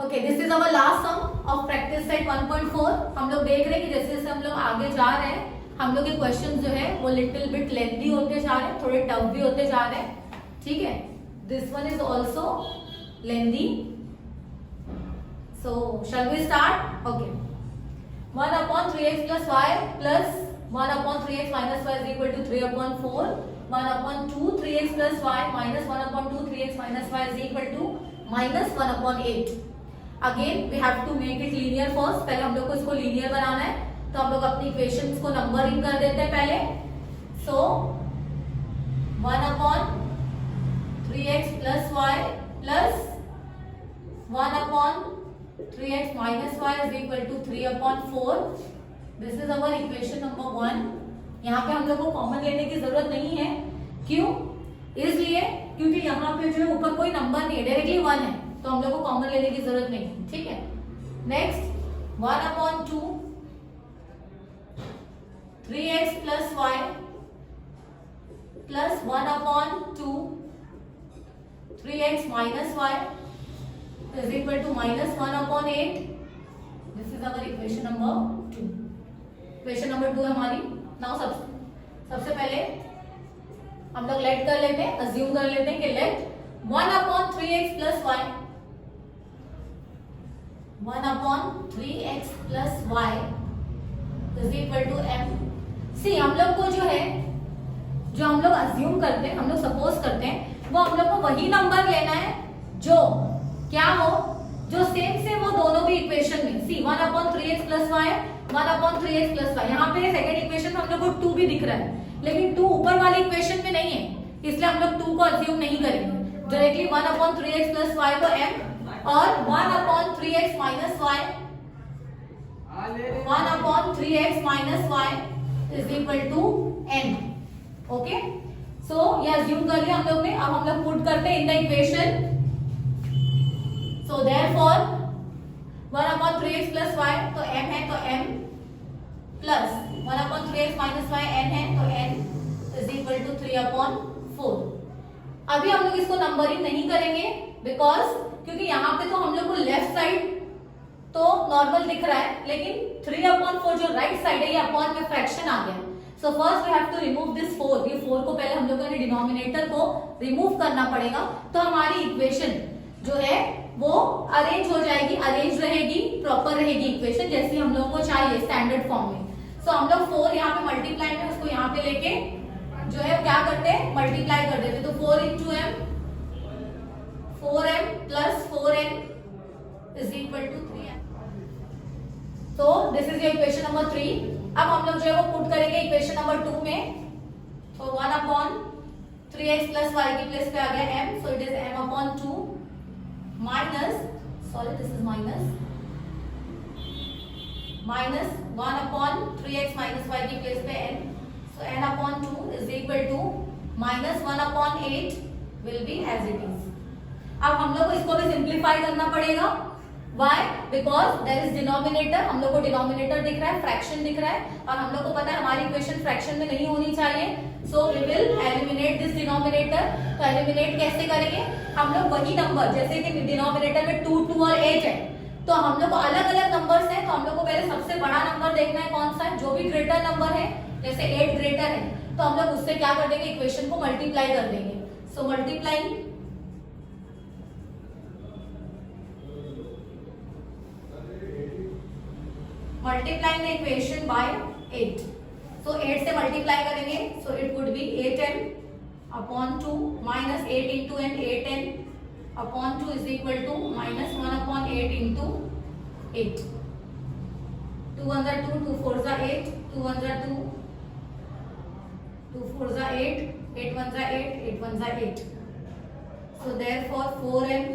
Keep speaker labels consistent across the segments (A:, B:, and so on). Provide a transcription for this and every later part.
A: Okay, this is our last sum of practice set 1.4। हम लोग देख रहे हैं कि जैसे जैसे हम लोग आगे जा रहे हैं हम लोग के क्वेश्चन जो है वो लिटिल बिट लेंथी होते जा रहे हैं, थोड़े टफ भी होते जा रहे हैं। ठीक है, this one is also lengthy. So shall we start? Okay, 1/3x plus y plus 1/3x minus y is equal to 3/4. 1/2 3x plus y minus 1/2 3x minus y is equal to minus 1/8. Again we have to make it linear first. पहले हम लोग को इसको linear बनाना है, तो हम लोग अपनी इक्वेशंस को नंबरिंग कर देते हैं पहले। सो 1/3x plus y plus 1/3x minus y is equal to 3/4. This is our equation number 1। यहाँ पे हम लोग को कॉमन लेने की जरूरत नहीं है। क्यों? इसलिए क्योंकि यहाँ पे जो है ऊपर कोई नंबर नहीं है, डायरेक्टली 1 है, तो हम लोग को कॉमन लेने की जरूरत नहीं है। ठीक है, next 1/2 3x plus y plus 1/2 3x minus y is equal to minus 1/8. This is our equation number 2. Equation number 2 है हमारी। नाउ सबसे पहले हम लोग लेट कर लेते हैं, अज्यूम कर लेते हैं कि late 1/3x plus y 1/3x plus y is equal to m। सी हम लोग को जो है, जो हम लोग अज्यूम करते हैं, हम लोग सपोज करते हैं, वो हम लोग को वही नंबर लेना है जो क्या हो, जो सेम से वो दोनों भी इक्वेशन में। सी 1/3x plus y 1/3x plus y, यहाँ पे सेकेंड इक्वेशन में हम लोग को 2 भी दिख रहा है, लेकिन 2 ऊपर वाली इक्वेशन में नहीं है, इसलिए हम लोग 2 को अज्यूम नहीं करेंगे। डायरेक्टली 1/3x plus y को m और 1/3x minus y 1/3x minus y is equal to n। Okay, so ये अज्यूम कर लिया हम लोग ने। अब हम लोग पुट करते हैं in the equation. So therefore 1/3x plus y तो m है, तो m plus 1/3x minus y n है, तो n is equal to 3/4। अभी हम लोग इसको नंबरिंग नहीं करेंगे बिकॉज क्योंकि यहाँ पे तो हम लोग को लेफ्ट साइड तो नॉर्मल दिख रहा है, लेकिन 3/4 जो राइट साइड है ये अपॉन में फ्रैक्शन आ गया। So first we have to remove this 4। ये 4 को पहले हम लोगों ने डिनोमिनेटर को रिमूव करना पड़ेगा, तो हमारी इक्वेशन जो है वो अरेंज हो जाएगी, अरेंज रहेगी, प्रॉपर रहेगी इक्वेशन जैसी हम लोगों को चाहिए स्टैंडर्ड फॉर्म में। सो हम लोग 4 यहाँ पे मल्टीप्लाई में उसको यहाँ पे लेके जो है क्या करते हैं, मल्टीप्लाई कर देते, तो 4 into m 4m plus 4n is equal to 3m। so this is your equation number 3। अब हम लोग जो है वो पुट करेंगे इक्वेशन नंबर 2 में। तो 1/3x plus y की प्लेस पे आ गया m, so it is m/2 minus, sorry this is minus 1/3x minus y की प्लेस पे n, so n/2 is equal to minus 1/8 will be as it is। अब हम लोग को इसको भी सिंप्लीफाई करना पड़ेगा। Why? Because there is denominator, हम लोग को डिनोमिनेटर दिख रहा है, फ्रैक्शन दिख रहा है, और हम लोग को पता है हमारी इक्वेशन फ्रैक्शन में नहीं होनी चाहिए। So we will eliminate this denominator। तो एलिमिनेट कैसे करेंगे? हम लोग वही नंबर, जैसे कि डिनोमिनेटर में 2, 2 और 8 है, तो हम लोग को अलग अलग नंबर्स हैं, तो हम लोग को पहले सबसे बड़ा नंबर देखना है कौन सा है, जो भी ग्रेटर नंबर है, जैसे 8 ग्रेटर है, तो हम लोग उससे क्या कर देंगे, इक्वेशन को मल्टीप्लाई कर देंगे। So multiply multiplying the equation by 8। सो 8 से मल्टीप्लाई करेंगे, so it would be 8m/2 minus 8 into n 8n/2 is equal to minus 1/8 into 8। 2 1 are 2, 2 4 are 8, 2 1 are 2, 2 4 are 8, 8 1 are 8, 8 1 are 8। So therefore 4m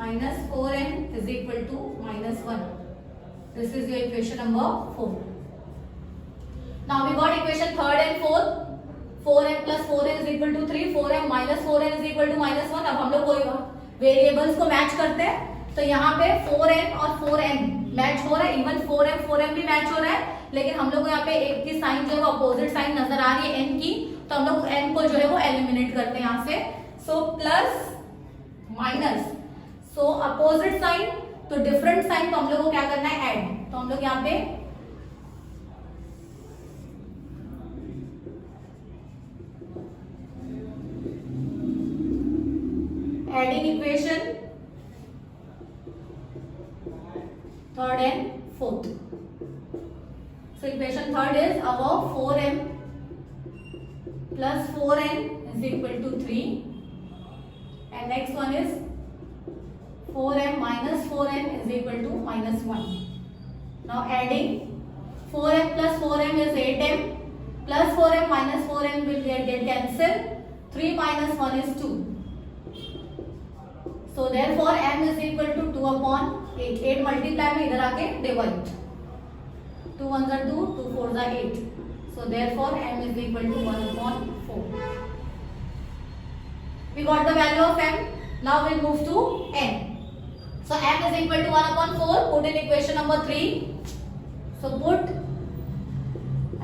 A: minus 4n is equal to minus 1। This is your equation number 4। Now we got equation 3rd and 4th। 4m plus 4n is equal to 3, 4m minus 4n is equal to minus 1। अब हम लोग कोई variables को match करते हैं, तो यहाँ पे 4n और 4n मैच हो रहा है, इवन 4m भी मैच हो रहा है, लेकिन हम लोग को यहाँ पे एक की साइन जो है वो अपोजिट साइन नजर आ रही है n की, तो हम लोग n को जो है वो एलिमिनेट करते हैं यहाँ से। So plus minus, so opposite sign, तो डिफरेंट साइन तो हम लोग को क्या करना है, ऐड। तो हम लोग यहाँ पे adding equation third and fourth. So equation third is above 4m plus 4n is equal to 3 and next one is 4m minus 4n is equal to minus 1. Now adding 4m plus 4m is 8m plus 4m minus 4m will get cancelled. 3 minus 1 is 2. So therefore m is equal to 2 upon 8. 8 multiply में इधर आके divide. 2 1s are 2, 2 4s are 8. So therefore m is equal to 1 upon 4. We got the value of m. Now we'll move to n. So m is equal to 1 upon 4. Put in equation number 3. So put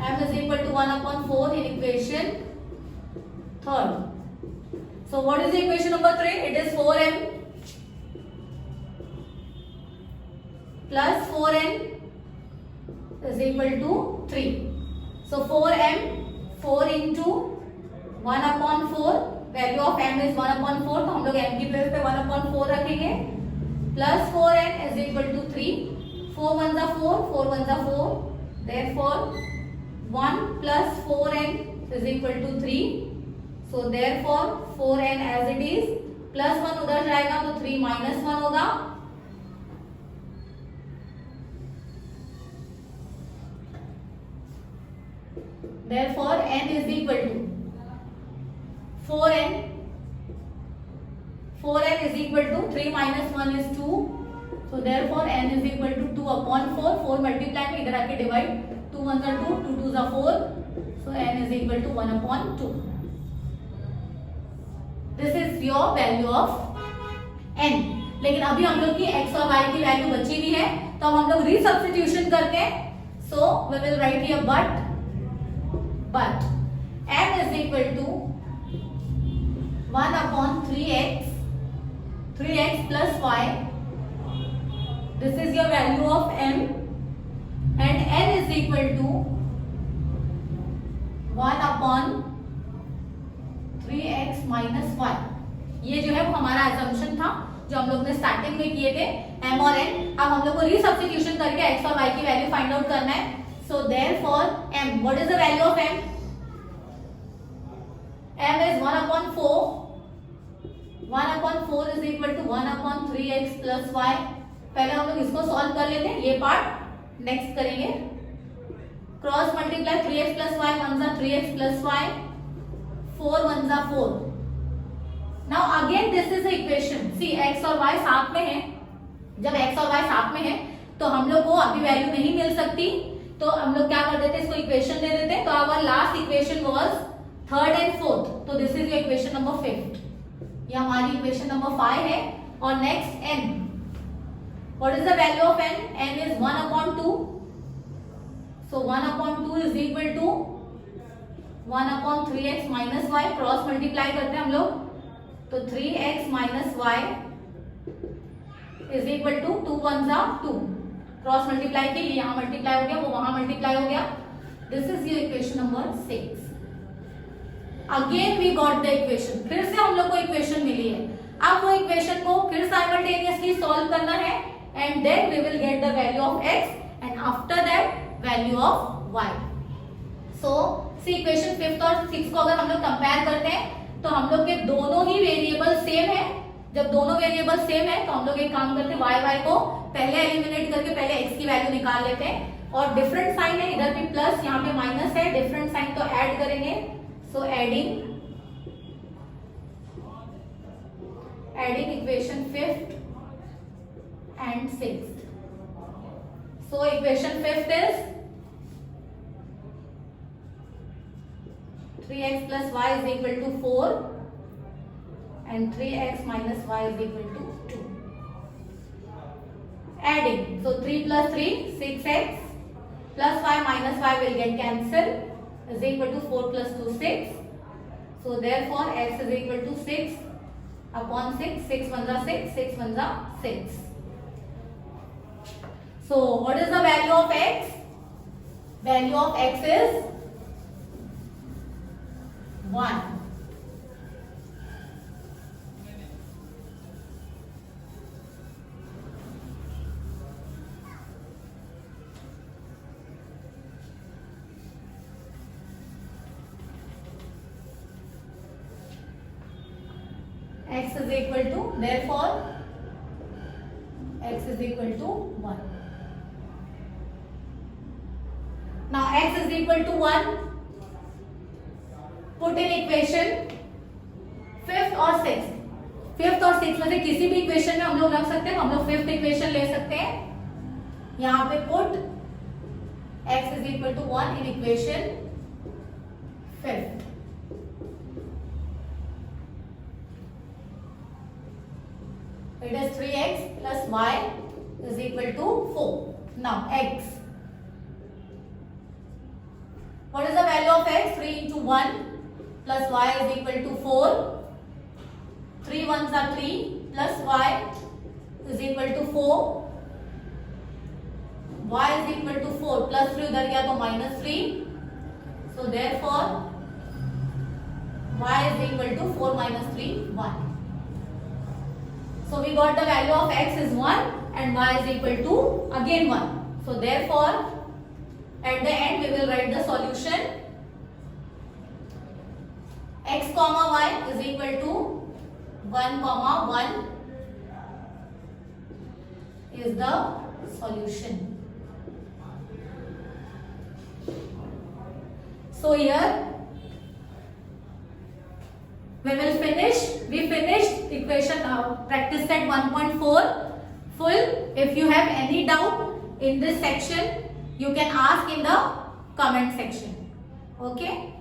A: m is equal to 1 upon 4 in equation third. So what is the equation number 3? It is 4m plus 4n is equal to 3. So 4m, 4 into 1 upon 4, value of m is 1 upon 4, तो हम लोग m की place पे 1 upon 4 रखेंगे, plus 4n is equal to 3, 4 1s are 4, 4 1s are 4, therefore 1 plus 4n is equal to 3, so therefore 4n as it is, plus 1 उधर जाएगा तो 3 minus 1 होगा, therefore n is equal to 4n is equal to 3 minus 1 is 2, so therefore n is equal to 2 upon 4, 4 multiply में इधर आके divide, 2 1s are 2, 2 2s are 4, so n is equal to 1 upon 2. This is your value of n. लेकिन अभी हम लोग की x और y की वैल्यू बची हुई है, तो हम लोग रीसब्स्टिट्यूशन करते हैं, so we will write here but m is equal to 1 upon 3x plus y. This is your value of m and n is equal to 1 upon 3x minus y. ये जो है वो हमारा assumption था जो हम लोग ने स्टार्टिंग में किए थे, m और n. अब हम लोग को रीसब्स्टिट्यूशन करके x और y की वैल्यू फाइंड आउट करना है. So therefore m, what is the value of m? m is 1 upon 4. 1 upon 4 is equal to 1 upon 3x plus y. पहले हम लोग इसको सॉल्व कर लेते हैं, ये पार्ट नेक्स्ट करेंगे. Cross multiply 3x plus y, 1s are 3x plus y, 4 1s are 4. Now again this is the equation. See x और y साथ में है. जब x और y साथ में है तो हम लोग को अभी वैल्यू नहीं मिल सकती, तो हम लोग क्या कर देते हैं, इसको इक्वेशन दे देते हैं. तो our last equation was third and fourth, तो this is your equation number 5. ये हमारी इक्वेशन नंबर 5 है. और next n, what is the value of n? n is 1 upon 2. सो 1 upon 2 is equal to 1 upon 3x minus y. Cross multiply करते हैं हम लोग, तो 3x minus y is equal to 2 1s are 2. Cross multiply के लिए यहाँ multiply हो गया, वो वहां मल्टीप्लाई हो गया. This is your equation number 6. Again we got the equation, फिर से हम लोग को इक्वेशन मिली है. अब वो इक्वेशन को फिर साइमल्टेनियसली सॉल्व करना है and then we will get the value of x and after that value of y. So see equation 5th और 6th को अगर हम लोग कंपेयर करते हैं तो हम लोग के दोनों ही वेरिएबल सेम है. जब दोनों वेरिएबल सेम है तो हम लोग एक काम करते हैं, y को पहले एलिमिनेट करके पहले x की वैल्यू निकाल लेते हैं. और डिफरेंट साइन है, इधर भी प्लस यहाँ पे माइनस है, डिफरेंट साइन तो ऐड करेंगे. So adding equation 5th and 6th. So equation 5th is 3x plus y is equal to 4 and 3x minus y is equal to 2. Adding, so 3 plus 3 6x plus y minus y will get cancelled is equal to 4 plus 2 6. So therefore x is equal to 6 upon 6. 6 1 जा 6, 6 1 जा 6. So what is the value of x? Value of x is 1. X is equal to, therefore x is equal to 1. Now x is equal to 1. Put in equation fifth और sixth. Fifth और six में से किसी भी equation में हम लोग रख सकते हैं. हम लोग फिफ्थ इक्वेशन ले सकते हैं. यहाँ पे put x is equal to 1 in equation fifth. It is 3x plus y is equal to 4. Now x. What is the value of x? 3 into 1 plus y is equal to 4. 3 ones are 3 plus y is equal to 4. Y is equal to 4 plus 3 उधर गया तो minus 3. So therefore y is equal to 4 minus 3 1. So we got the value of x is 1 and y is equal to again 1. So therefore at the end we will write the solution. X comma y is equal to 1 comma 1 is the solution. So here we will finish. We finished equation practice set 1.4 full. If you have any doubt in this section, you can ask in the comment section. Okay.